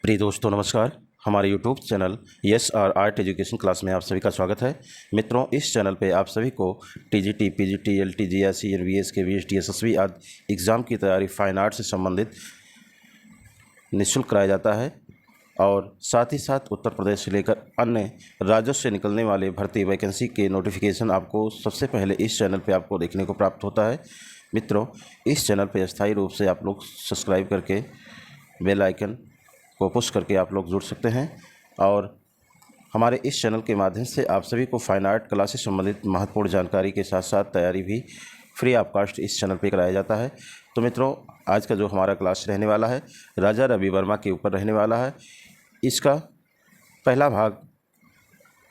प्रिय दोस्तों नमस्कार। हमारे YouTube channel S R Art Education Class में आप सभी का स्वागत है। मित्रों, इस चैनल पे आप सभी को टीजीटी, पीजीटी, एलटी, जीएसई, एनवीएस के वीएसटी, एसएसबी आदि एग्ज़ाम की तैयारी फाइन आर्ट से संबंधित निःशुल्क कराया जाता है और साथ ही साथ उत्तर प्रदेश से लेकर अन्य राज्यों से निकलने वाले भर्ती वैकेंसी के नोटिफिकेशन आपको सबसे पहले इस चैनल पर आपको देखने को प्राप्त होता है। मित्रों, इस चैनल पर अस्थायी रूप से आप लोग सब्सक्राइब करके बेल आइकन को पुश करके आप लोग जुड़ सकते हैं और हमारे इस चैनल के माध्यम से आप सभी को फाइन आर्ट कला से संबंधित महत्वपूर्ण जानकारी के साथ साथ तैयारी भी फ्री ऑफ कॉस्ट इस चैनल पे कराया जाता है। तो मित्रों, आज का जो हमारा क्लास रहने वाला है राजा रवि वर्मा के ऊपर रहने वाला है। इसका पहला भाग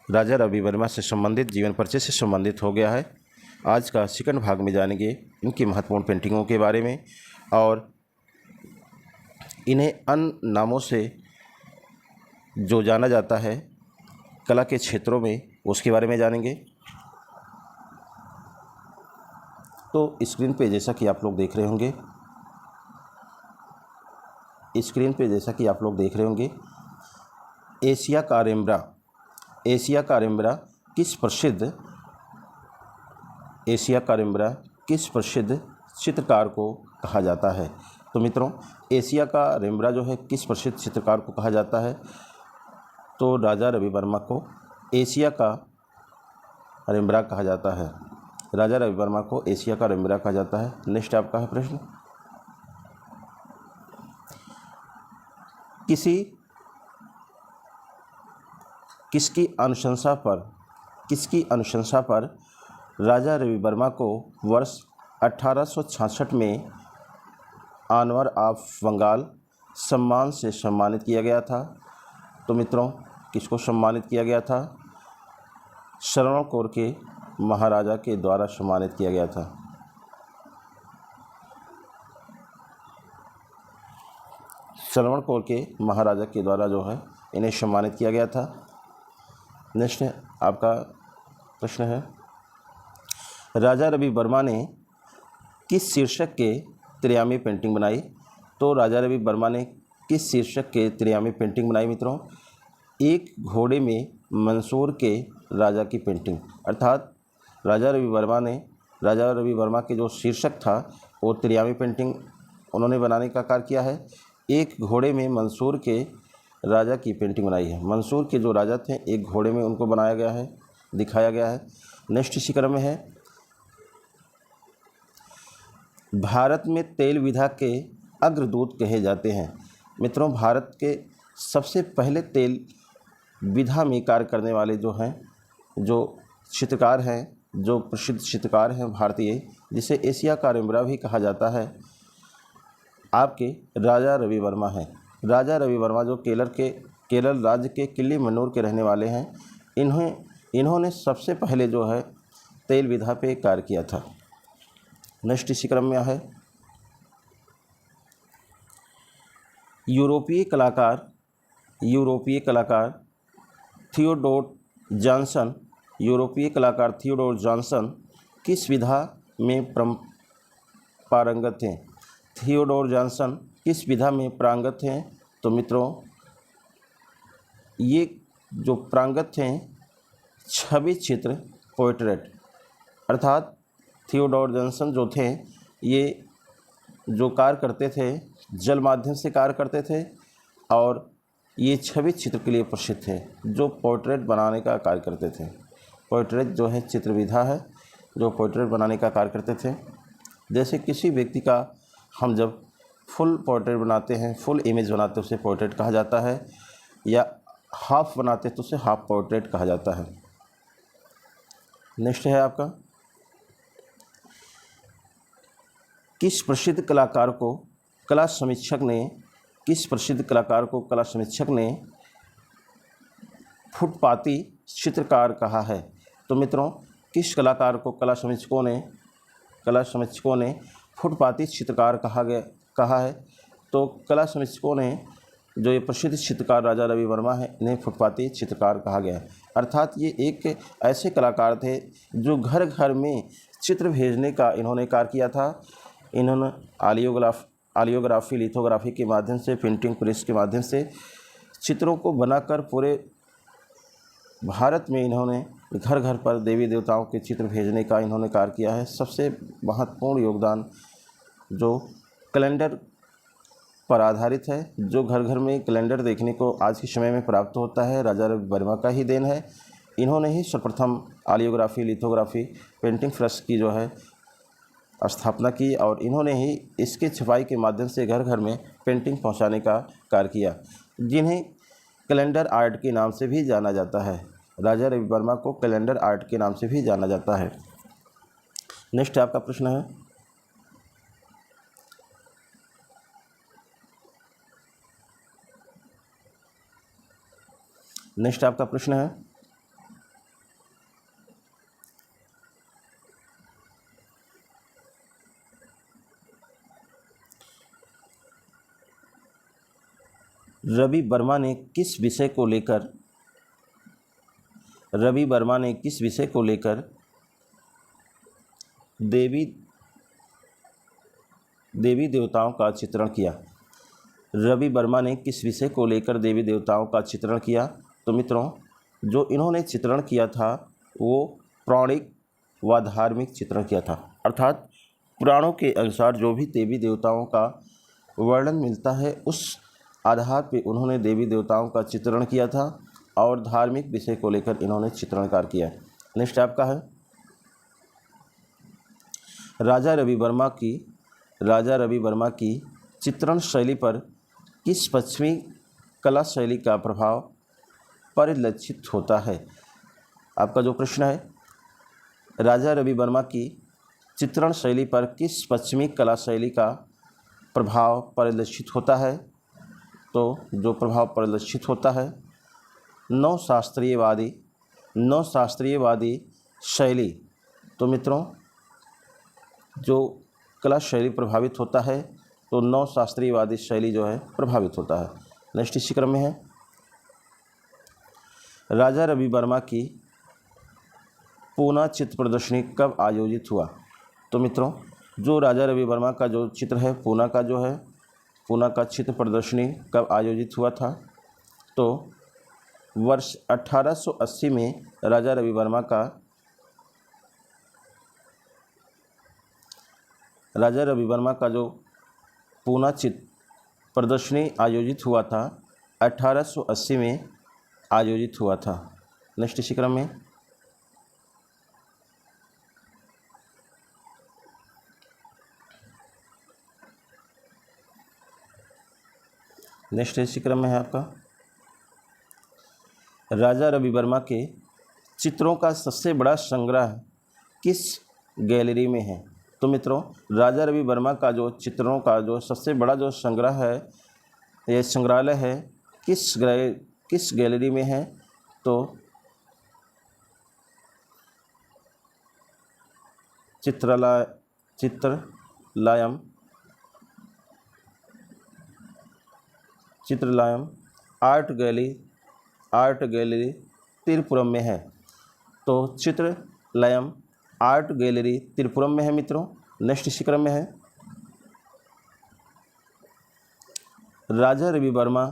राजा रवि वर्मा से संबंधित जीवन परिचय से संबंधित हो गया है। आज का सेकंड भाग में जानेंगे इनकी महत्वपूर्ण पेंटिंगों के बारे में और इन्हें अन्य नामों से जो जाना जाता है कला के क्षेत्रों में, उसके बारे में जानेंगे। तो स्क्रीन पे जैसा कि आप लोग देख रहे होंगे एशिया का रेम्ब्रा किस प्रसिद्ध चित्रकार को कहा जाता है? तो मित्रों, एशिया का रेम्ब्रा जो है किस प्रसिद्ध चित्रकार को कहा जाता है? तो राजा रवि वर्मा को एशिया का रेम्ब्रा कहा जाता है। राजा रवि वर्मा को एशिया का रेम्ब्रा कहा जाता है। नेक्स्ट आपका है प्रश्न, किसकी अनुशंसा पर राजा रवि वर्मा को वर्ष 1866 में ऑनर ऑफ बंगाल सम्मान से सम्मानित किया गया था? तो मित्रों, किसको सम्मानित किया गया था? श्रवणकोर के महाराजा के द्वारा सम्मानित किया गया था। श्रवणकोर के महाराजा के द्वारा जो है इन्हें सम्मानित किया गया था। नेक्स्ट आपका प्रश्न है, राजा रवि वर्मा ने किस शीर्षक के 83 पेंटिंग बनाई? तो राजा रवि वर्मा ने किस शीर्षक के 83 पेंटिंग बनाई? मित्रों, एक घोड़े में मंसूर के राजा की पेंटिंग, अर्थात राजा रवि वर्मा के जो शीर्षक था वो 83 पेंटिंग उन्होंने बनाने का कार्य किया है। एक घोड़े में मंसूर के राजा की पेंटिंग बनाई है। मंसूर के जो राजा थे एक घोड़े में उनको बनाया गया है, दिखाया गया है। नेक्स्ट इसी क्रम में है, भारत में तेल विधा के अग्रदूत कहे जाते हैं। मित्रों, भारत के सबसे पहले तेल विधा में कार्य करने वाले जो चित्रकार हैं, जो प्रसिद्ध चित्रकार हैं भारतीय, जिसे एशिया का रेम्ब्रा भी कहा जाता है, आपके राजा रवि वर्मा हैं। राजा रवि वर्मा जो केरल राज्य के किल्ली मन्नूर के रहने वाले हैं, इन्होंने सबसे पहले जो है तेल विधा पे कार्य किया था। नेक्स्ट इसी क्रम में है, यूरोपीय कलाकार थियोडोर जॉनसन किस विधा में पारंगत हैं? थियोडोर जॉनसन किस विधा में पारंगत हैं? तो मित्रों, ये जो पारंगत हैं छवि चित्र पोर्ट्रेट, अर्थात थियोडोर जॉनसन जो थे ये जो कार्य करते थे जल माध्यम से कार्य करते थे और ये छवि चित्र के लिए प्रसिद्ध थे, जो पोर्ट्रेट बनाने का कार्य करते थे। पोर्ट्रेट जो है चित्र विधा है जो पोर्ट्रेट बनाने का कार्य करते थे। जैसे किसी व्यक्ति का हम जब फुल पोर्ट्रेट बनाते हैं, फुल इमेज बनाते हैं, उसे पोर्ट्रेट कहा जाता है, या हाफ बनाते हैं तो उसे हाफ पोर्ट्रेट कहा जाता है। नेक्स्ट है आपका, किस प्रसिद्ध कलाकार को कला समीक्षक ने फुटपाती चित्रकार कहा है? तो मित्रों, किस कलाकार को कला समीक्षकों ने फुटपाती चित्रकार कहा है? तो कला समीक्षकों ने जो ये प्रसिद्ध चित्रकार राजा रवि वर्मा है, इन्हें फुटपाती चित्रकार कहा गया है। अर्थात ये एक ऐसे कलाकार थे जो घर घर में चित्र भेजने का इन्होंने कार्य किया था। इन्होंने आलियोग्राफी, लिथोग्राफी के माध्यम से, पेंटिंग प्रेस के माध्यम से चित्रों को बनाकर पूरे भारत में इन्होंने घर घर पर देवी देवताओं के चित्र भेजने का इन्होंने कार्य किया है। सबसे महत्वपूर्ण योगदान जो कैलेंडर पर आधारित है, जो घर घर में कैलेंडर देखने को आज के समय में प्राप्त होता है, राजा रवि वर्मा का ही देन है। इन्होंने ही सर्वप्रथम आलियोग्राफी, लिथोग्राफी, पेंटिंग प्रेस की जो है स्थापना की और इन्होंने ही इसके छपाई के माध्यम से घर घर में पेंटिंग पहुंचाने का कार्य किया, जिन्हें कैलेंडर आर्ट के नाम से भी जाना जाता है। राजा रवि वर्मा को कैलेंडर आर्ट के नाम से भी जाना जाता है। नेक्स्ट आपका प्रश्न है, नेक्स्ट आपका प्रश्न है रवि वर्मा ने किस विषय को लेकर देवी देवताओं का चित्रण किया? रवि वर्मा ने किस विषय को लेकर देवी देवताओं का चित्रण किया? तो मित्रों, जो इन्होंने चित्रण किया था वो पौराणिक व धार्मिक चित्रण किया था, अर्थात पुराणों के अनुसार जो भी देवी देवताओं का वर्णन मिलता है उस आधार पे उन्होंने देवी देवताओं का चित्रण किया था और धार्मिक विषय को लेकर इन्होंने चित्रण कार्य किया। नेक्स्ट आपका है, राजा रवि वर्मा की चित्रण शैली पर किस पश्चिमी कला शैली का प्रभाव परिलक्षित होता है? आपका जो प्रश्न है, राजा रवि वर्मा की चित्रण शैली पर किस पश्चिमी कला शैली का प्रभाव परिलक्षित होता है? तो जो प्रभाव परिलक्षित होता है नवशास्त्रीयवादी शैली। तो मित्रों, जो कला शैली प्रभावित होता है तो नवशास्त्रीयवादी शैली जो है प्रभावित होता है। नेक्स्ट इसी क्रम में है, राजा रवि वर्मा की पूना चित्र प्रदर्शनी कब आयोजित हुआ? तो मित्रों, जो राजा रवि वर्मा का जो चित्र है पूना का चित्र प्रदर्शनी कब आयोजित हुआ था? तो वर्ष 1880 में राजा रवि वर्मा का जो पूना चित्र प्रदर्शनी आयोजित हुआ था 1880 में आयोजित हुआ था। नेक्स्ट इसी क्रम में, है आपका, राजा रवि वर्मा के चित्रों का सबसे बड़ा संग्रह किस गैलरी में है? तो मित्रों, राजा रवि वर्मा का जो चित्रों का जो सबसे बड़ा जो संग्रह है, यह संग्रहालय है, किस गैलरी में है? तो चित्रलायम आर्ट गैलरी तिरुपुरम में है। तो चित्रलायम आर्ट गैलरी तिरुपुरम में है मित्रों। नेक्स्ट इसी क्रम में है, राजा रवि वर्मा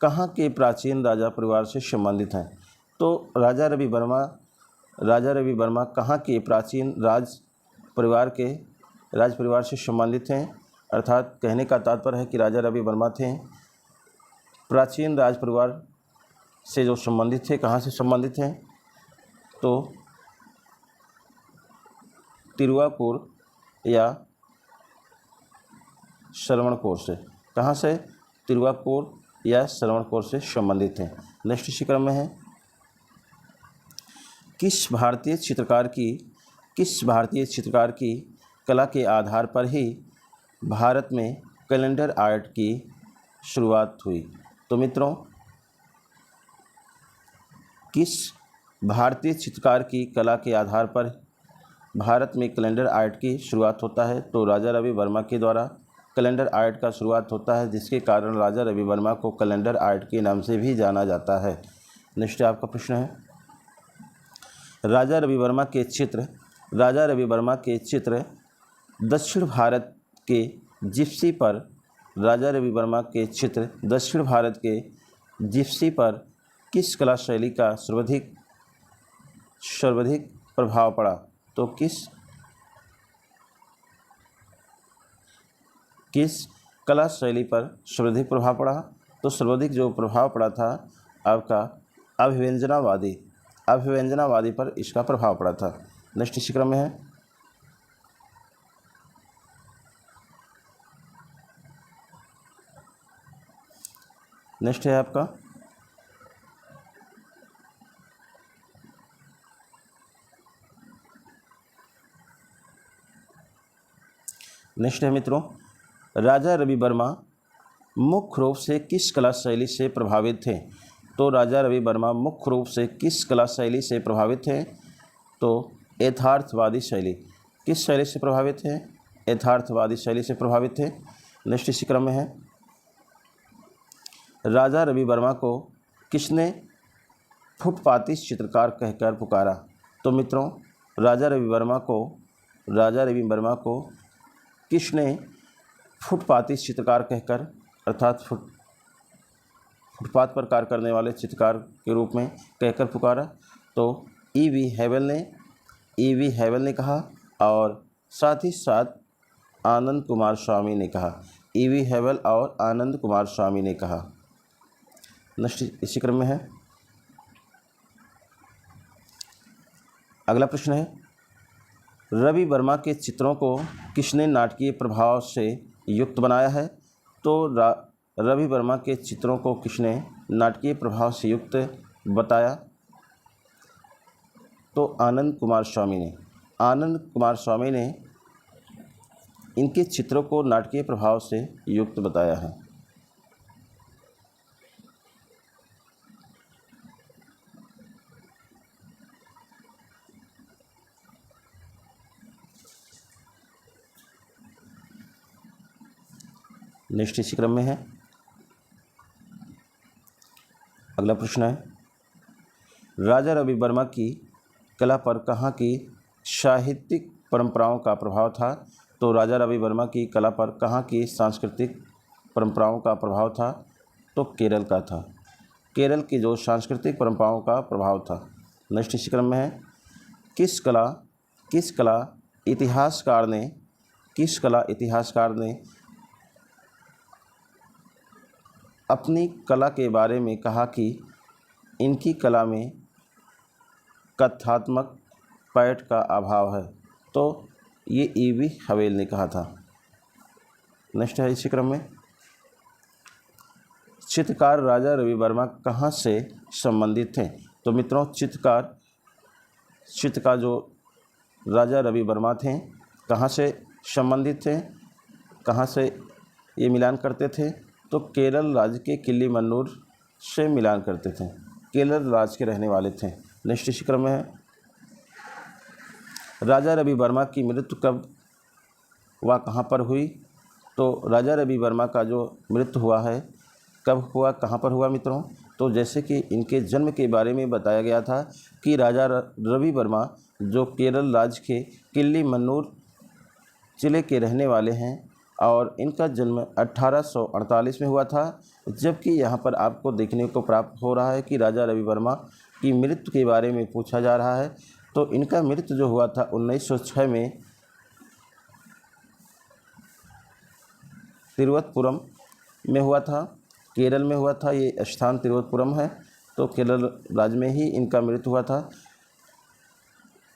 कहाँ के प्राचीन राजा परिवार से संबंधित हैं? तो राजा रवि वर्मा कहाँ के प्राचीन राज परिवार से संबंधित हैं? अर्थात कहने का तात्पर्य है कि राजा रवि वर्मा थे प्राचीन राज परिवार से जो संबंधित थे। कहाँ से संबंधित हैं? तो तिरुवापुर या श्रवणकोर से। कहाँ से? तिरुवापुर या श्रवणकोर से संबंधित हैं। नेक्स्ट इसी क्रम में है, किस भारतीय चित्रकार की कला के आधार पर ही भारत में कैलेंडर आर्ट की शुरुआत हुई? तो मित्रों, किस भारतीय चित्रकार की कला के आधार पर भारत में कैलेंडर आर्ट की शुरुआत होता है? तो राजा रवि वर्मा के द्वारा कैलेंडर आर्ट का शुरुआत होता है, जिसके कारण राजा रवि वर्मा को कैलेंडर आर्ट के नाम से भी जाना जाता है। नेक्स्ट आपका प्रश्न है, राजा रवि वर्मा के चित्र दक्षिण भारत के जिप्सी पर जिप्सी पर किस कला शैली का सर्वाधिक प्रभाव पड़ा? तो किस कला शैली पर सर्वाधिक प्रभाव पड़ा? तो सर्वाधिक जो प्रभाव पड़ा था आपका अभिव्यंजनावादी पर इसका प्रभाव पड़ा था। नेक्स्ट इसी क्रम में है, नेक्स्ट है आपका नेक्स्ट है मित्रों, राजा रवि वर्मा मुख्य रूप से किस कला शैली से प्रभावित थे? तो राजा रवि वर्मा मुख्य रूप से किस कला शैली से प्रभावित थे? तो यथार्थवादी शैली। किस शैली से प्रभावित थे? यथार्थवादी शैली से प्रभावित थे। नेक्स्ट इसी क्रम में है, राजा रवि वर्मा को किसने फुटपाती चित्रकार कहकर पुकारा? तो मित्रों, राजा रवि वर्मा को किसने फुटपाती चित्रकार कहकर, अर्थात फुटपाथ पर कार्य करने वाले चित्रकार के रूप में कहकर पुकारा? तो ई.वी. हैवेल ने कहा और साथ ही साथ आनंद कुमार स्वामी ने कहा। ई.वी. हैवेल और आनंद कुमार स्वामी ने कहा। नेक्स्ट इसी क्रम में है, अगला प्रश्न है, रवि वर्मा के चित्रों को किसने नाटकीय प्रभाव से युक्त बनाया है? तो रवि वर्मा के चित्रों को किसने नाटकीय प्रभाव से युक्त बताया? तो आनंद कुमार स्वामी ने इनके चित्रों को नाटकीय प्रभाव से युक्त बताया है। नेक्स्ट इसी क्रम में है, अगला प्रश्न है, राजा रवि वर्मा की कला पर कहाँ की साहित्यिक परंपराओं का प्रभाव था? तो राजा रवि वर्मा की कला पर कहाँ की सांस्कृतिक परंपराओं का प्रभाव था? तो केरल का था। केरल की जो सांस्कृतिक परंपराओं का प्रभाव था। नेक्स्ट इसी क्रम में है, किस कला इतिहासकार ने अपनी कला के बारे में कहा कि इनकी कला में कथात्मक पैठ का अभाव है? तो ये ई.वी. हैवेल ने कहा था। नेक्स्ट है इसी क्रम में, चित्रकार राजा रवि वर्मा कहाँ से संबंधित थे? तो मित्रों, चित्रकार जो राजा रवि वर्मा थे कहाँ से संबंधित थे, कहाँ से ये मिलान करते थे? तो केरल राज्य के किल्ली मन्नूर से मिलान करते थे, केरल राज्य के रहने वाले थे। नेक्स्ट इसी क्रम में है, राजा रवि वर्मा की मृत्यु कब व कहाँ पर हुई? तो राजा रवि वर्मा का जो मृत्यु हुआ है कब हुआ, कहाँ पर हुआ मित्रों? तो जैसे कि इनके जन्म के बारे में बताया गया था कि राजा रवि वर्मा जो केरल राज्य के किल्ली मन्नूर जिले के रहने वाले हैं और इनका जन्म 1848 में हुआ था। जबकि यहाँ पर आपको देखने को प्राप्त हो रहा है कि राजा रवि वर्मा की मृत्यु के बारे में पूछा जा रहा है। तो इनका मृत्यु जो हुआ था 1906 में तिरुवनंतपुरम में हुआ था, केरल में हुआ था। ये स्थान तिरुवनंतपुरम है, तो केरल राज्य में ही इनका मृत्यु हुआ था।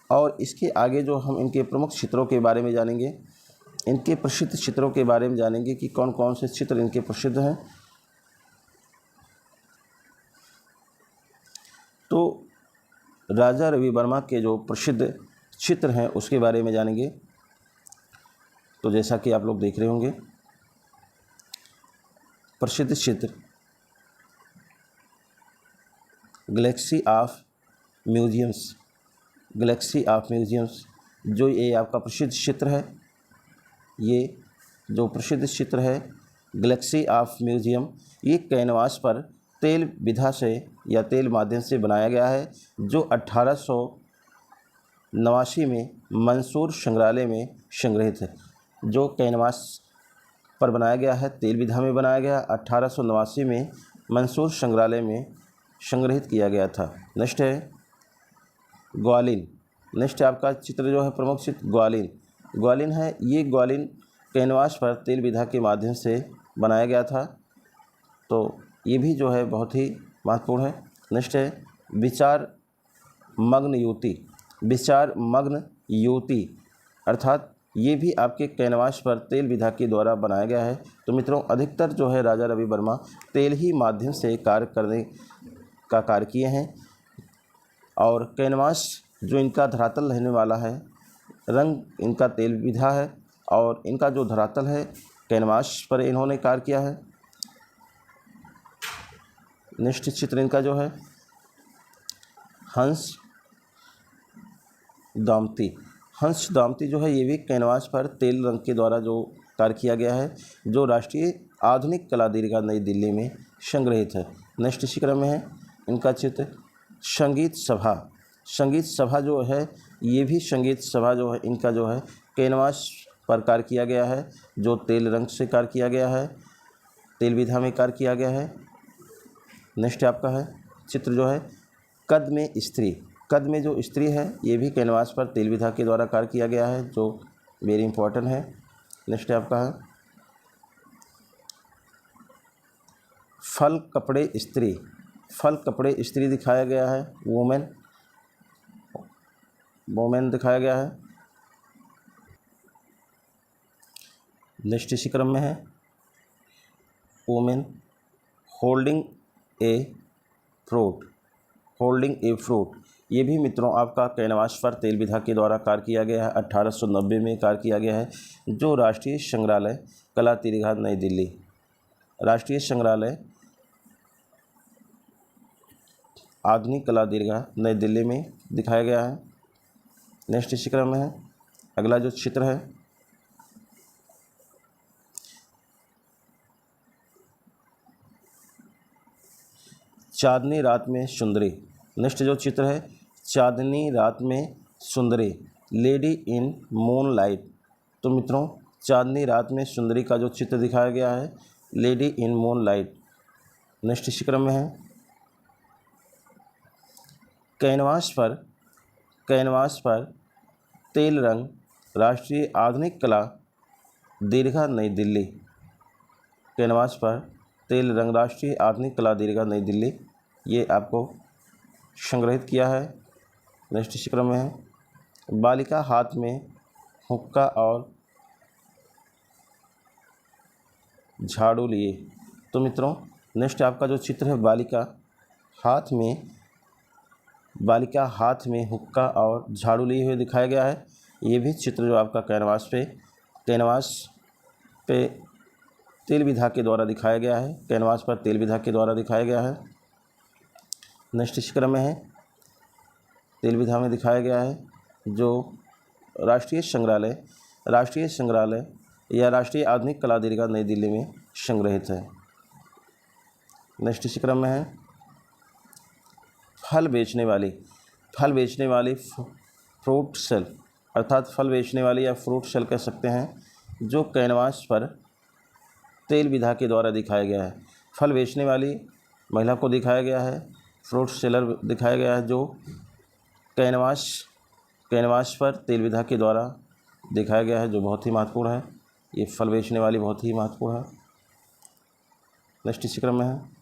और इसके आगे जो हम इनके प्रमुख चित्रों के बारे में जानेंगे, इनके प्रसिद्ध चित्रों के बारे में जानेंगे कि कौन कौन से चित्र इनके प्रसिद्ध हैं। तो राजा रवि वर्मा के जो प्रसिद्ध चित्र हैं उसके बारे में जानेंगे। तो जैसा कि आप लोग देख रहे होंगे, प्रसिद्ध चित्र गैलेक्सी ऑफ म्यूजियम्स, जो ये आपका प्रसिद्ध चित्र है, ये जो प्रसिद्ध चित्र है गैलेक्सी ऑफ म्यूजियम, ये कैनवास पर तेल विधा से या तेल माध्यम से बनाया गया है, जो 1889 में मंसूर संग्रहालय में संग्रहित है। जो कैनवास पर बनाया गया है, तेल विधा में बनाया गया 1889 में मंसूर संग्रहालय में संग्रहित किया गया था। नेक्स्ट है ग्वालिन। नेक्स्ट आपका चित्र जो है प्रमुख चित्र ग्वालिन। ग्वालिन है, ये ग्वालिन कैनवास पर तेल विधा के माध्यम से बनाया गया था, तो ये भी जो है बहुत ही महत्वपूर्ण है। नेक्स्ट है विचार मग्न युवती। विचार मग्न युवती अर्थात ये भी आपके कैनवास पर तेल विधा के द्वारा बनाया गया है। तो मित्रों अधिकतर जो है राजा रवि वर्मा तेल ही माध्यम से कार्य करने का कार्य किए हैं, और कैनवास जो इनका धरातल रहने वाला है, रंग इनका तेल विधा है, और इनका जो धरातल है कैनवास पर इन्होंने कार्य किया है। नेक्स्ट चित्र इनका जो है हंस दामती। हंस दामती जो है ये भी कैनवास पर तेल रंग के द्वारा जो कार्य किया गया है, जो राष्ट्रीय आधुनिक कला दीर्घा नई दिल्ली में संग्रहित है। नेक्स्ट इसी क्रम में है इनका चित्र संगीत सभा। संगीत सभा जो है ये भी संगीत सभा जो है इनका जो है कैनवास पर कार्य किया गया है, जो तेल रंग से कार्य किया गया है, तेल विधा में कार्य किया गया है। नेक्स्ट आपका है चित्र जो है कद में स्त्री। कद में जो स्त्री है ये भी कैनवास पर तेल विधा के द्वारा कार्य किया गया है, जो वेरी इंपॉर्टेंट है। नेक्स्ट आपका है फल कपड़े स्त्री। फल कपड़े स्त्री दिखाया गया है, वोमेन दिखाया गया है। नेक्स्ट इसी क्रम में है women holding a fruit. Holding a fruit ये भी मित्रों आपका कैनवास पर तेल विधा के द्वारा कार्य किया गया है। 1890 में कार्य किया गया है, जो राष्ट्रीय संग्रहालय कला दीर्घा नई दिल्ली, राष्ट्रीय संग्रहालय आधुनिक कला दीर्घा नई दिल्ली में दिखाया गया है। नेक्स्ट इसी क्रम में है अगला जो चित्र है चांदनी रात में सुंदरी। नेक्स्ट जो चित्र है चांदनी रात में सुंदरी, लेडी इन मून लाइट। तो मित्रों चांदनी रात में सुंदरी का जो चित्र दिखाया गया है, lady in moon light. Next इसी क्रम में है कैनवास पर तेल रंग राष्ट्रीय आधुनिक कला दीर्घा नई दिल्ली। कैनवास पर तेल रंग राष्ट्रीय आधुनिक कला दीर्घा नई दिल्ली ये आपको संग्रहित किया है। नेक्स्ट इसी क्रम में है बालिका हाथ में हुक्का और झाड़ू लिए। तो मित्रों नेक्स्ट आपका जो चित्र है बालिका हाथ में हुक्का और झाड़ू लिए हुए दिखाया गया है। ये भी चित्र जो आपका कैनवास पे तेल विधा के द्वारा दिखाया गया है, कैनवास पर तेल विधा के द्वारा दिखाया गया है। नेक्स्ट इस क्रम में है तेल विधा में दिखाया गया है, जो राष्ट्रीय संग्रहालय या राष्ट्रीय आधुनिक कला दीर्घा नई दिल्ली में संग्रहित है। नेक्स्ट इस क्रम में है फल बेचने वाली फ्रूट सेल, अर्थात फल बेचने वाली या फ्रूट सेल कह सकते हैं, जो कैनवास पर तेल विधा के द्वारा दिखाया गया है। फल बेचने वाली महिला को दिखाया गया है, फ्रूट सेलर दिखाया गया है, जो कैनवास पर तेल विधा के द्वारा दिखाया गया है, जो बहुत ही महत्वपूर्ण है। ये फल बेचने वाली बहुत ही महत्वपूर्ण है। नेक्स्ट इसी क्रम में है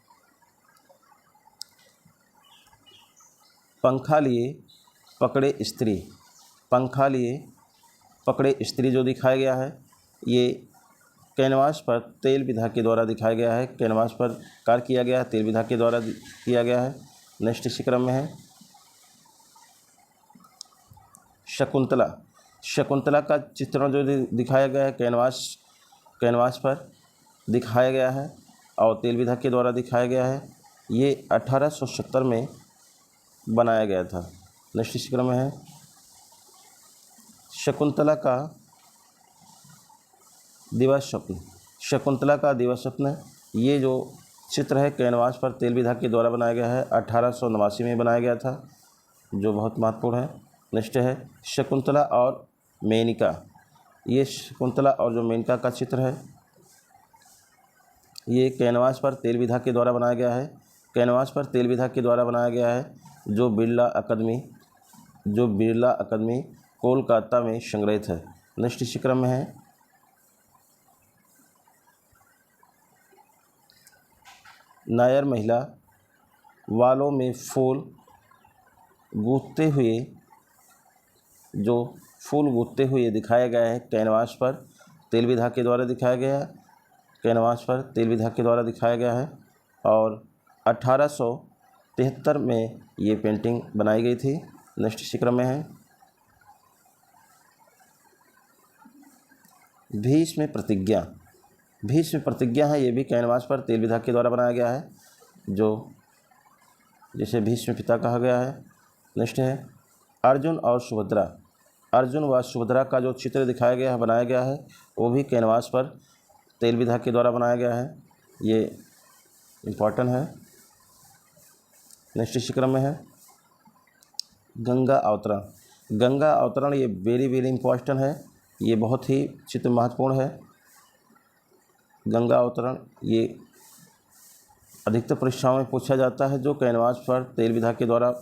पंखा लिए पकड़े स्त्री जो दिखाया गया है, ये कैनवास पर तेल विधा के द्वारा दिखाया गया है, कैनवास पर कार्य किया गया है, तेल विधा के द्वारा किया गया है। नेक्स्ट इसी क्रम में है शकुंतला का चित्रण जो दिखाया गया है, कैनवास पर दिखाया गया है और तेल विधा के द्वारा दिखाया गया है। ये 1870 में बनाया गया था। नेक्स्ट इसी क्रम में है शकुंतला का दिवा स्वप्न। ये जो चित्र है कैनवास पर तेल विधा के द्वारा बनाया गया है, 1889 में बनाया गया था, जो बहुत महत्वपूर्ण है। नेक्स्ट है शकुंतला और मेनका। ये शकुंतला और जो मेनका का चित्र है, ये कैनवास पर तेल विधा के द्वारा बनाया गया है। कैनवास पर तेल विधा के द्वारा बनाया गया है जो बिरला अकादमी कोलकाता में संग्रहित है। नेक्स्ट इसी क्रम में है नायर महिला वालों में फूल गूंथते हुए दिखाया गया है। कैनवास पर तेल विधा के द्वारा दिखाया गया है और 1873 में ये पेंटिंग बनाई गई थी। नेक्स्ट इसी क्रम में है भीष्म प्रतिज्ञा है। ये भी कैनवास पर तेल विधा के द्वारा बनाया गया है जो जिसे भीष्म पिता कहा गया है। नेक्स्ट है अर्जुन व सुभद्रा का जो चित्र बनाया गया है वो भी कैनवास पर तेल विधा के द्वारा बनाया गया है। ये इम्पॉर्टेंट है। नेक्स्ट इसी क्रम में है गंगा अवतरण। ये वेरी इम्पॉर्टेंट है। ये बहुत ही चित्र महत्वपूर्ण है। गंगा अवतरण ये अधिकतर परीक्षाओं में पूछा जाता है जो कैनवास पर तेल विधा के द्वारा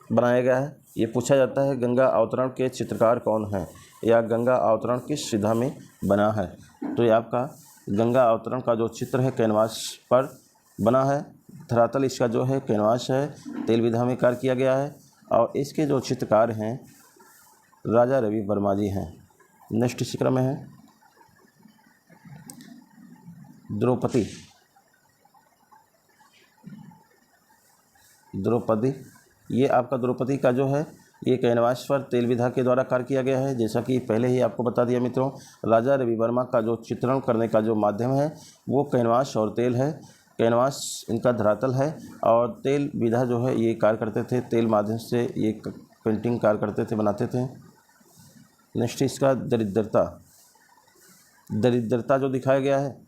बनाया गया है। ये पूछा जाता है गंगा अवतरण के चित्रकार कौन है या गंगा अवतरण किस विधा में बना है। तो ये आपका गंगा अवतरण का जो चित्र है कैनवास पर बना है। धरातल इसका जो है कैनवास है, तेल विधा में कार्य किया गया है और इसके जो चित्रकार हैं राजा रवि वर्मा जी हैं। नेक्स्ट इसी क्रम में है द्रौपदी। ये आपका द्रौपदी का जो है ये कैनवास पर तेल विधा के द्वारा कार्य किया गया है। जैसा कि पहले ही आपको बता दिया मित्रों, राजा रवि वर्मा का जो चित्रण करने का जो माध्यम है वो कैनवास और तेल है। कैनवास इनका धरातल है और तेल विधा जो है ये कार्य करते थे, तेल माध्यम से ये पेंटिंग कार्य करते थे, बनाते थे। नेक्स्ट इसका दरिद्रता जो दिखाया गया है,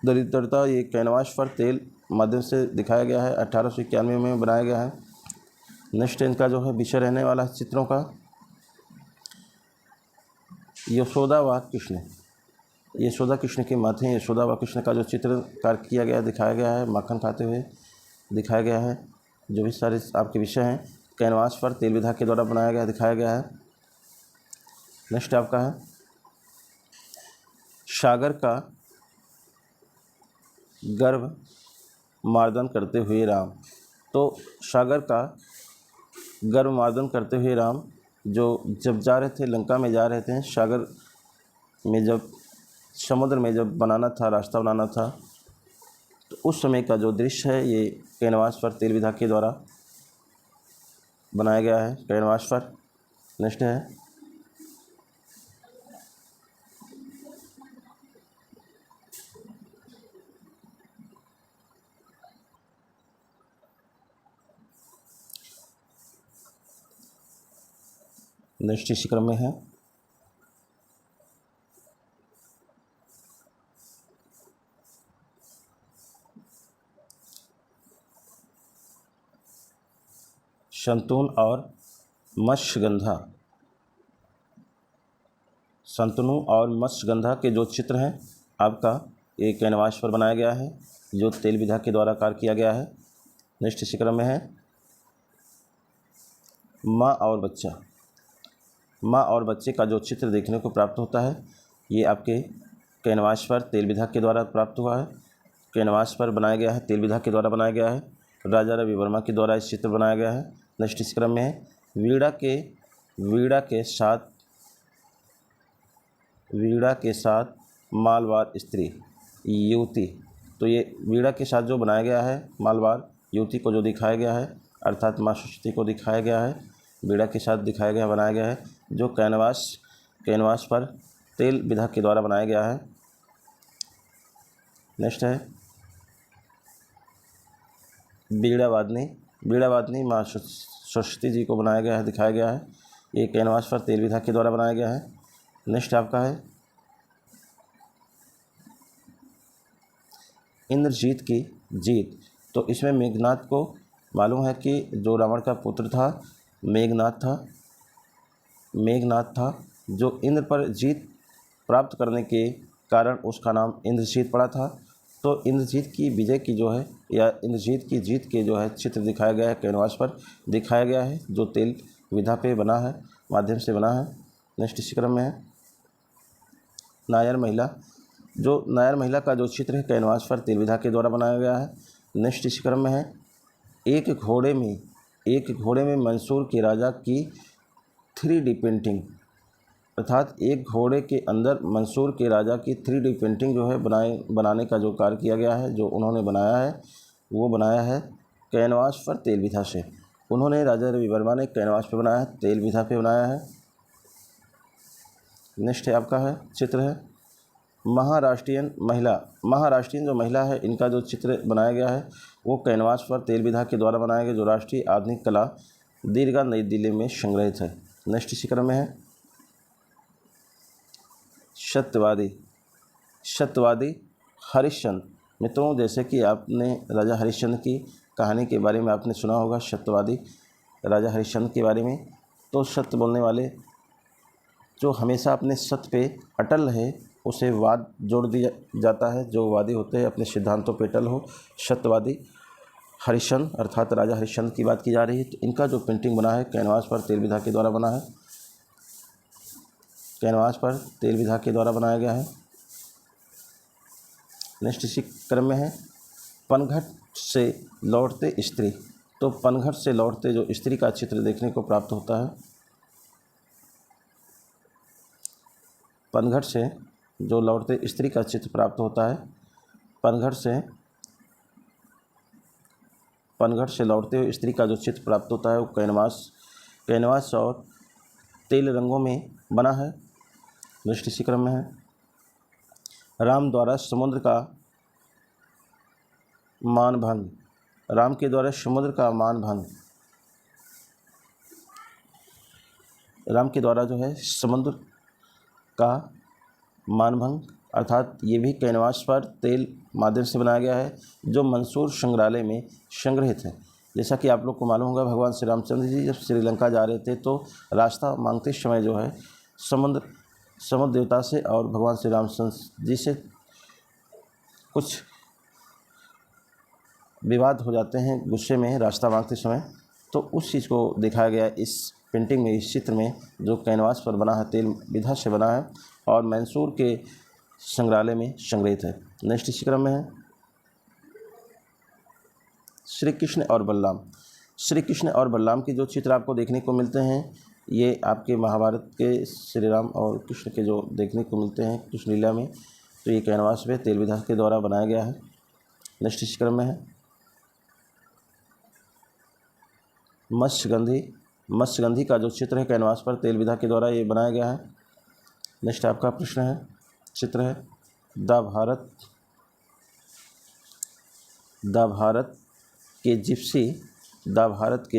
दरिद्रता ये कैनवास पर तेल माध्यम से दिखाया गया है। 1891 में बनाया गया है। नेक्स्ट इनका जो है विषय रहने वाला चित्रों का यशोदा व कृष्ण के माथे यशोदा व कृष्ण का जो चित्र कार्य किया गया दिखाया गया है, माखन खाते हुए दिखाया गया है। जो भी सारे आपके विषय हैं कैनवास पर तेल विधा के द्वारा बनाया गया दिखाया गया है। नेक्स्ट आपका है सागर का गर्भ मार्दन करते हुए राम। तो सागर का गर्भ मार्दन करते हुए राम जो जब जा रहे थे लंका में जा रहे थे, सागर में जब समुद्र में जब रास्ता बनाना था तो उस समय का जो दृश्य है ये कैनवास पर तेल विधा के द्वारा बनाया गया है कैनवास पर। नेक्स्ट है इसी क्रम में है शंतनु और मत्स्यगंधा के जो चित्र हैं आपका ये कैनवास पर बनाया गया है जो तेल विधा के द्वारा कार्य किया गया है। नेक्स्ट इसी क्रम में है माँ और बच्चे का जो चित्र देखने को प्राप्त होता है ये आपके कैनवास पर तेल विधा के द्वारा प्राप्त हुआ है। कैनवास पर बनाया गया है, तेल विधा के द्वारा बनाया गया है। राजा रवि वर्मा के द्वारा इस चित्र बनाया गया है। नेक्स्ट इस क्रम में है वीणा के साथ मालवार स्त्री युवती। तो ये वीणा के साथ जो बनाया गया है मालवार युवती को जो दिखाया गया है अर्थात माँ सरस्वती को दिखाया गया है, वीणा के साथ बनाया गया है जो कैनवास पर तेल विधा के द्वारा बनाया गया है। नेक्स्ट है बीड़ा वादनी माँ सरस्वती जी को बनाया गया है, दिखाया गया है। ये कैनवास पर तेल विधा के द्वारा बनाया गया है। नेक्स्ट आपका है इंद्रजीत की जीत। तो इसमें मेघनाथ को मालूम है कि जो रावण का पुत्र था मेघनाथ था जो इंद्र पर जीत प्राप्त करने के कारण उसका नाम इंद्रजीत पड़ा था। तो इंद्रजीत की विजय की जो है या इंद्रजीत की जीत के जो है चित्र दिखाया गया है, कैनवास पर दिखाया गया है, जो तेल विधा पे बना है, माध्यम से बना है। नेक्स्ट इसी क्रम में है नायर महिला। जो नायर महिला का जो चित्र है कैनवास पर तेल विधा के द्वारा बनाया गया है। नेक्स्ट इसी क्रम में है एक घोड़े में मैसूर के राजा की 3D पेंटिंग, अर्थात एक घोड़े के अंदर मैसूर के राजा की 3D पेंटिंग जो है बनाने का जो कार्य किया गया है, जो उन्होंने बनाया है वो बनाया है कैनवास पर तेल विधा से। उन्होंने राजा रवि वर्मा ने कैनवास पे बनाया है, तेल विधा पे बनाया है। नेक्स्ट है आपका है चित्र है महाराष्ट्रीयन जो महिला है, इनका जो चित्र बनाया गया है वो कैनवास पर तेल विधा के द्वारा बनाया गया, जो राष्ट्रीय आधुनिक कला दीर्घा नई दिल्ली में संग्रहित है। नेक्स्ट इसी क्रम में है सत्यवादी हरिश्चंद्र। मित्रों, जैसे कि आपने राजा हरिश्चंद्र की कहानी के बारे में आपने सुना होगा, सत्यवादी राजा हरिश्चंद्र के बारे में। तो सत्य बोलने वाले जो हमेशा अपने सत्य पे अटल है उसे वाद जोड़ दिया जाता है, जो वादी होते हैं अपने सिद्धांतों पे अटल हो। सत्यवादी हरिश्चंद्र अर्थात राजा हरिश्चंद्र की बात की जा रही है। तो इनका जो पेंटिंग बना है कैनवास पर तेल विधा के द्वारा बना है, कैनवास पर तेल विधा के द्वारा बनाया गया है। नेक्स्ट इसी क्रम में है पनघट से लौटते स्त्री। तो पनघट से लौटते जो स्त्री का चित्र देखने को प्राप्त होता है, पनघट से जो लौटते स्त्री का चित्र प्राप्त होता है, पनघट से लौटते हुए स्त्री का जो चित्र प्राप्त होता है वो कैनवास और तेल रंगों में बना है। नेक्स्ट इसी क्रम में है राम द्वारा समुद्र का मानभंग। राम के द्वारा समुद्र का मानभंग, राम के द्वारा जो है समुद्र का मानभंग, अर्थात ये भी कैनवास पर तेल माध्यम से बनाया गया है, जो मैसूर संग्रहालय में संग्रहित है। जैसा कि आप लोग को मालूम होगा, भगवान श्री रामचंद्र जी जब श्रीलंका जा रहे थे तो रास्ता मांगते समय जो है समुद्र देवता से और भगवान श्री रामचंद्र जी से कुछ विवाद हो जाते हैं गुस्से में रास्ता मांगते समय। तो उस चीज़ को दिखाया गया इस पेंटिंग में, इस चित्र में, जो कैनवास पर बना है, तेल विधा से बना है और मैसूर के संग्रहालय में संग्रहित है। नेक्स्ट इसी क्रम में है श्री कृष्ण और बलराम। श्री कृष्ण और बलराम के जो चित्र आपको देखने को मिलते हैं, ये आपके महाभारत के श्री राम और कृष्ण के जो देखने को मिलते हैं कृष्ण लीला में, तो ये कैनवास पे तेल विधा के द्वारा बनाया गया है। नेक्स्ट इस क्रम में है मत्स्यगंधी का जो चित्र है कैनवास पर तेल विधा के द्वारा ये बनाया गया है। नेक्स्ट आपका प्रश्न है, चित्र है द भारत के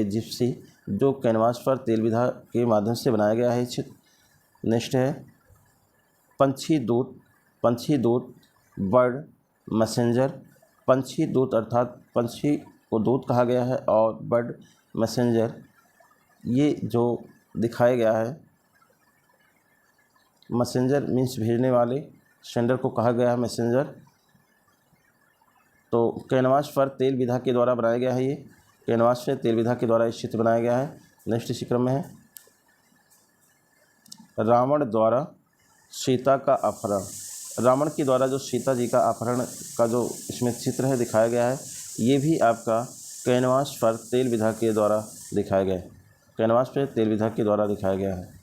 जिप्सी, जो कैनवास पर तेल विधा के माध्यम से बनाया गया है चित्र। नेक्स्ट है पंछी दूत बर्ड मैसेंजर। पंछी दूत अर्थात पंछी को दूत कहा गया है और बर्ड मैसेंजर ये जो दिखाया गया है, मैसेंजर मीन्स भेजने वाले, सेंडर को कहा गया है मैसेंजर। तो कैनवास पर तेल विधा के द्वारा बनाया गया है, ये कैनवास पे तेल विधा के द्वारा इस चित्र बनाया गया है। नेक्स्ट इसी क्रम में है रावण द्वारा सीता का अपहरण। रावण के द्वारा जो सीता जी का अपहरण का जो इसमें चित्र है दिखाया गया है, ये भी आपका कैनवास पर तेल विधा के द्वारा दिखाया गया है, कैनवास पे तेल विधा के द्वारा दिखाया गया है।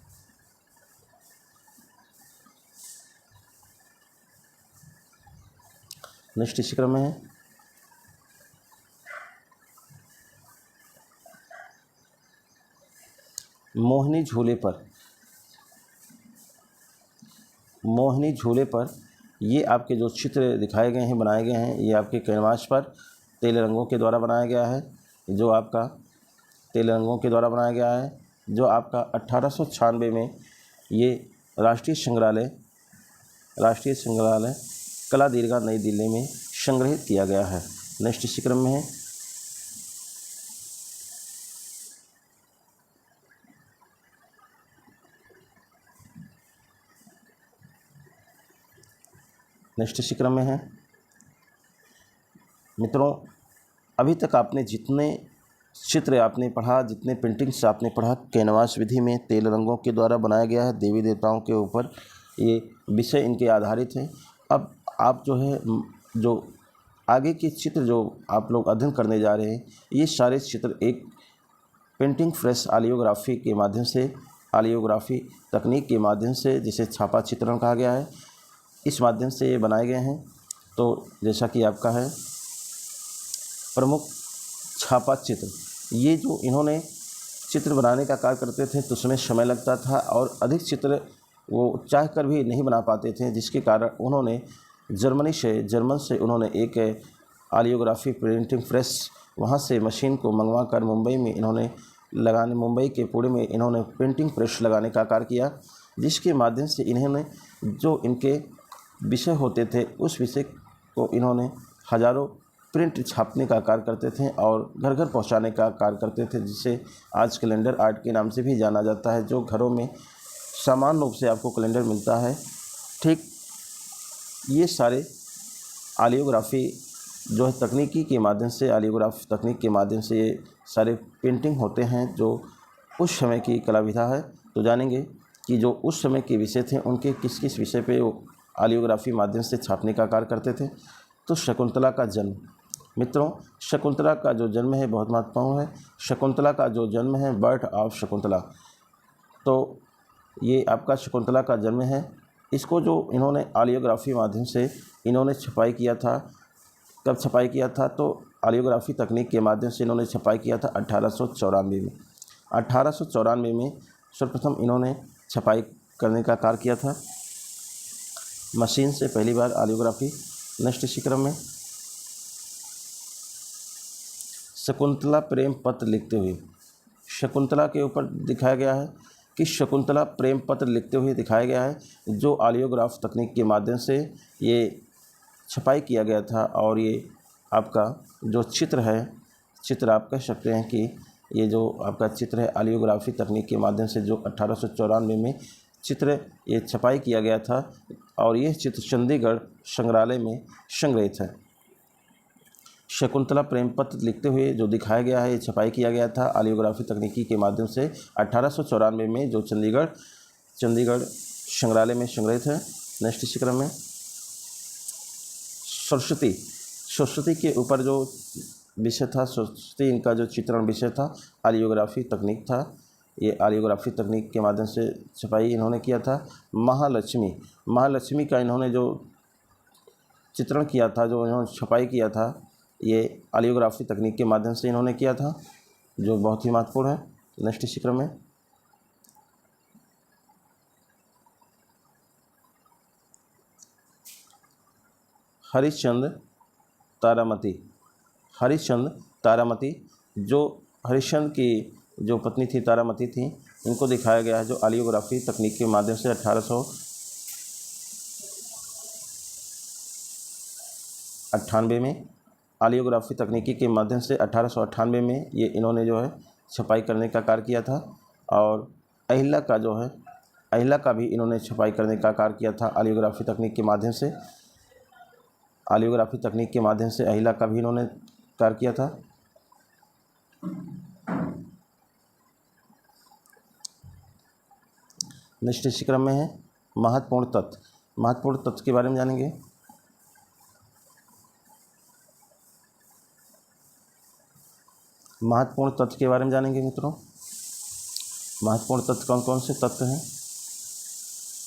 नेक्स्ट इसी क्रम में है मोहिनी झूले पर ये आपके जो चित्र दिखाए गए हैं, बनाए गए हैं, ये आपके कैनवास पर तेल रंगों के द्वारा बनाया गया है, जो आपका तेल रंगों के द्वारा बनाया गया है, जो आपका 1896 में ये राष्ट्रीय संग्रहालय कला दीर्घा नई दिल्ली में संग्रहित किया गया है। नेक्स्ट इसी क्रम में है नेक्स्ट इसी क्रम में है मित्रों, अभी तक आपने जितने चित्र आपने पढ़ा, जितने पेंटिंग्स आपने पढ़ा, कैनवास विधि में तेल रंगों के द्वारा बनाया गया है, देवी देवताओं के ऊपर ये विषय इनके आधारित है। अब आप जो है जो आगे के चित्र जो आप लोग अध्ययन करने जा रहे हैं, ये सारे चित्र एक पेंटिंग प्रेस आलियोग्राफी के माध्यम से, आलियोग्राफी तकनीक के माध्यम से, जिसे छापा चित्रण कहा गया है, इस माध्यम से ये बनाए गए हैं। तो जैसा कि आपका है प्रमुख छापा चित्र, ये जो इन्होंने चित्र बनाने का कार्य करते थे तो उसमें समय लगता था और अधिक चित्र वो चाह कर भी नहीं बना पाते थे, जिसके कारण उन्होंने जर्मन से उन्होंने एक आलियोग्राफी प्रिंटिंग प्रेस वहाँ से मशीन को मंगवा कर मुंबई में इन्होंने मुंबई के पुणे में इन्होंने प्रिंटिंग प्रेस लगाने का कार्य किया, जिसके माध्यम से इन्होंने जो इनके विषय होते थे उस विषय को इन्होंने हज़ारों प्रिंट छापने का कार्य करते थे और घर घर पहुंचाने का कार्य करते थे, जिसे आज कैलेंडर आर्ट के नाम से भी जाना जाता है, जो घरों में सामान्य रूप से आपको कैलेंडर मिलता है। ठीक ये सारे आलियोग्राफी जो है तकनीकी के माध्यम से, आलियोग्राफ तकनीक के माध्यम से ये सारे पेंटिंग होते हैं जो उस समय की कला विधा है। तो जानेंगे कि जो उस समय के विषय थे उनके किस किस विषय पे वो आलियोग्राफी माध्यम से छापने का कार्य करते थे। तो शकुंतला का जन्म, मित्रों शकुंतला का जो जन्म है बहुत महत्वपूर्ण है। शकुंतला का जो जन्म है, बर्थ ऑफ शकुंतला, तो ये आपका शकुंतला का जन्म है। इसको जो इन्होंने आलियोग्राफी माध्यम से इन्होंने छपाई किया था, कब छपाई किया था, तो आलियोग्राफी तकनीक के माध्यम से इन्होंने छपाई किया था 1894 में। 1894 में सर्वप्रथम इन्होंने छपाई करने का कार्य किया था मशीन से, पहली बार आलियोग्राफी। नेक्स्ट इसी क्रम में शकुंतला प्रेम पत्र लिखते हुए, शकुंतला के ऊपर दिखाया गया है कि शकुंतला प्रेम पत्र लिखते हुए दिखाया गया है, जो आलियोग्राफ तकनीक के माध्यम से ये छपाई किया गया था। और ये आपका जो चित्र है, चित्र आप कह सकते हैं कि ये जो आपका चित्र है आलियोग्राफी तकनीक के माध्यम से जो 1894 में चित्र ये छपाई किया गया था, और ये चित्र चंडीगढ़ संग्रहालय में संग्रहित है। शकुंतला प्रेम पत्र लिखते हुए जो दिखाया गया है, ये छपाई किया गया था आलियोग्राफी तकनीकी के माध्यम से 1894 में, जो चंडीगढ़ संग्रहालय में संग्रहित है। नेक्स्ट इसी क्रम में सरस्वती के ऊपर जो विषय था, सरस्वती इनका जो चित्रण विषय था, आलियोग्राफी तकनीक था। ये आलियोग्राफी तकनीक के माध्यम से छपाई इन्होंने किया था। महालक्ष्मी का इन्होंने जो चित्रण किया था, जो इन्होंने छपाई किया था, ये आलियोग्राफी तकनीक के माध्यम से इन्होंने किया था, जो बहुत ही महत्वपूर्ण है। नेक्स्ट इसी क्रम में हरिश्चंद्र तारामती, जो हरिश्चंद्र की जो पत्नी थी तारामती थी, इनको दिखाया गया है जो आलियोग्राफी तकनीक के माध्यम से 1898 में, आलियोग्राफी तकनीकी के माध्यम से 1898 में ये इन्होंने जो है छपाई करने का कार्य किया था। और अहिल्या का भी इन्होंने छपाई करने का कार्य किया था आलियोग्राफी तकनीक के माध्यम से। आलियोग्राफी तकनीक के माध्यम से अहिल्या का भी इन्होंने कार्य किया था। नेक्स्ट इसी क्रम में है महत्वपूर्ण तत्व के बारे में जानेंगे। महत्वपूर्ण तत्व के बारे में जानेंगे मित्रों। महत्वपूर्ण तत्व कौन कौन से तत्व हैं,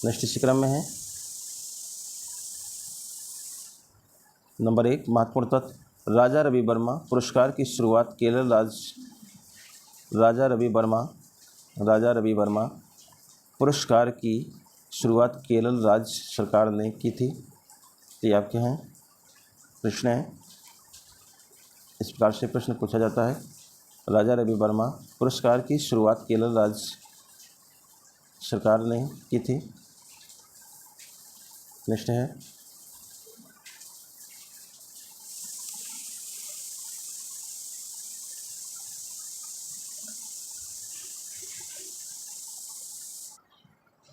नेक्स्ट इसी क्रम में है। नंबर 1 महत्वपूर्ण तत्व, राजा रवि वर्मा पुरस्कार की शुरुआत राजा रवि वर्मा पुरस्कार की शुरुआत केरल राज्य सरकार ने की थी। ये आपके हैं प्रश्न है, इस प्रकार से प्रश्न पूछा जाता है। राजा रवि वर्मा पुरस्कार की शुरुआत केरल राज्य सरकार ने की थी। नेक्स्ट है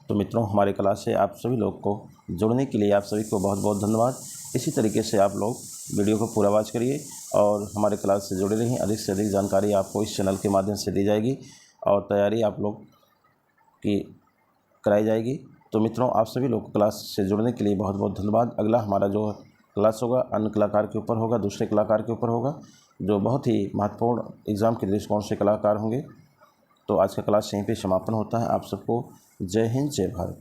तो मित्रों, हमारे क्लास से आप सभी लोग को जुड़ने के लिए आप सभी को बहुत बहुत धन्यवाद। इसी तरीके से आप लोग वीडियो को पूरा वॉच करिए और हमारे क्लास से जुड़े रहिए। अधिक से अधिक जानकारी आपको इस चैनल के माध्यम से दी जाएगी और तैयारी आप लोग की कराई जाएगी। तो मित्रों, आप सभी लोग को क्लास से जुड़ने के लिए बहुत बहुत धन्यवाद। अगला हमारा जो क्लास होगा अन्य कलाकार के ऊपर होगा, दूसरे कलाकार के ऊपर होगा, जो बहुत ही महत्वपूर्ण एग्ज़ाम के दृष्टिकोण से कलाकार होंगे। तो आज का क्लास यहीं पे समापन होता है। आप सबको जय हिंद, जय भारत।